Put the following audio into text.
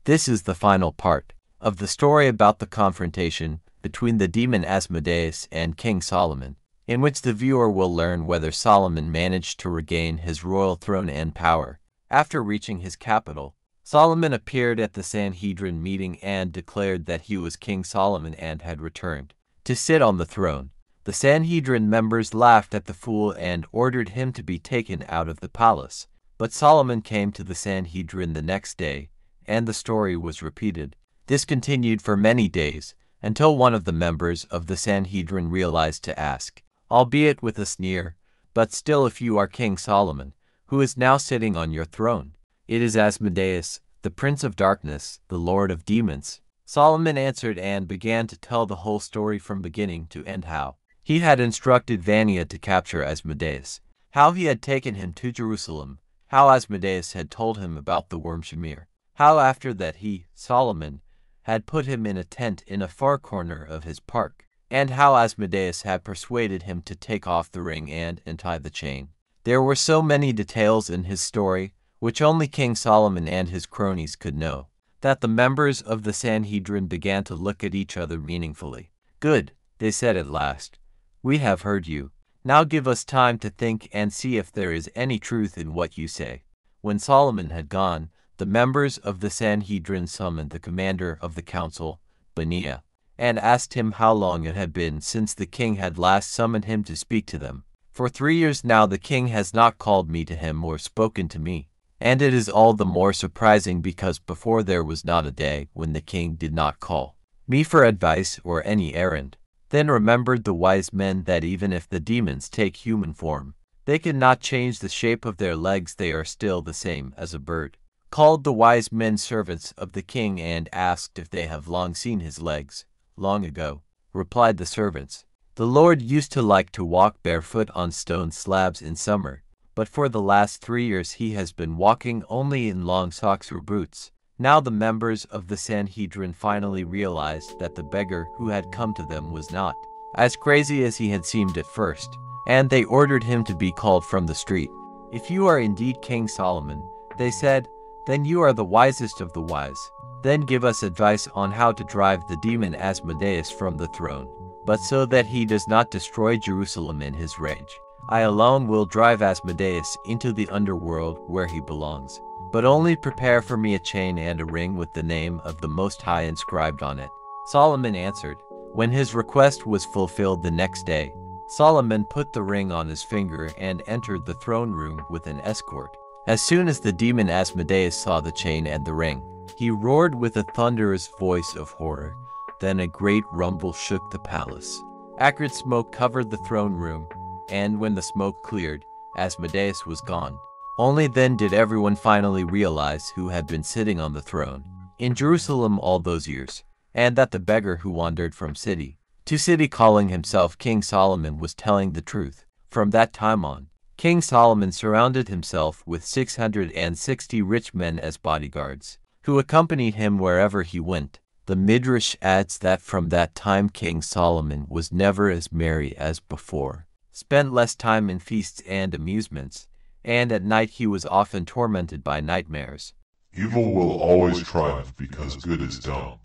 This is the final part of the story about the confrontation between the demon Asmodeus and King Solomon, in which the viewer will learn whether Solomon managed to regain his royal throne and power. After reaching his capital, Solomon appeared at the Sanhedrin meeting and declared that he was King Solomon and had returned to sit on the throne. The Sanhedrin members laughed at the fool and ordered him to be taken out of the palace. But Solomon came to the Sanhedrin the next day, and the story was repeated. This continued for many days, until one of the members of the Sanhedrin realized to ask, albeit with a sneer, "But still, if you are King Solomon, who is now sitting on your throne?" "It is Asmodeus, the prince of darkness, the lord of demons." Solomon answered and began to tell the whole story from beginning to end, how he had instructed Vania to capture Asmodeus, how he had taken him to Jerusalem, how Asmodeus had told him about the worm Shamir, how after that he, Solomon, had put him in a tent in a far corner of his park, and how Asmodeus had persuaded him to take off the ring and untie the chain. There were so many details in his story, which only King Solomon and his cronies could know, that the members of the Sanhedrin began to look at each other meaningfully. "Good," they said at last. "We have heard you. Now give us time to think and see if there is any truth in what you say." When Solomon had gone, the members of the Sanhedrin summoned the commander of the council, Benaiah, and asked him how long it had been since the king had last summoned him to speak to them. "For 3 years now the king has not called me to him or spoken to me. And it is all the more surprising because before there was not a day when the king did not call me for advice or any errand." Then remembered the wise men that even if the demons take human form, they cannot change the shape of their legs. They are still the same as a bird. Called the wise men servants of the king and asked if they have long seen his legs. "Long ago," replied the servants. "The Lord used to like to walk barefoot on stone slabs in summer, but for the last 3 years he has been walking only in long socks or boots." Now the members of the Sanhedrin finally realized that the beggar who had come to them was not as crazy as he had seemed at first, and they ordered him to be called from the street. "If you are indeed King Solomon," they said, "then you are the wisest of the wise. Then give us advice on how to drive the demon Asmodeus from the throne, but so that he does not destroy Jerusalem in his rage. I alone will drive Asmodeus into the underworld where he belongs. But only prepare for me a chain and a ring with the name of the Most High inscribed on it." Solomon answered. When his request was fulfilled the next day, Solomon put the ring on his finger and entered the throne room with an escort. As soon as the demon Asmodeus saw the chain and the ring, he roared with a thunderous voice of horror. Then a great rumble shook the palace. Acrid smoke covered the throne room, and when the smoke cleared, Asmodeus was gone. Only then did everyone finally realize who had been sitting on the throne in Jerusalem all those years, and that the beggar who wandered from city to city calling himself King Solomon was telling the truth. From that time on, King Solomon surrounded himself with 660 rich men as bodyguards, who accompanied him wherever he went. The Midrash adds that from that time King Solomon was never as merry as before, spent less time in feasts and amusements, and at night he was often tormented by nightmares. Evil will always triumph because good is done.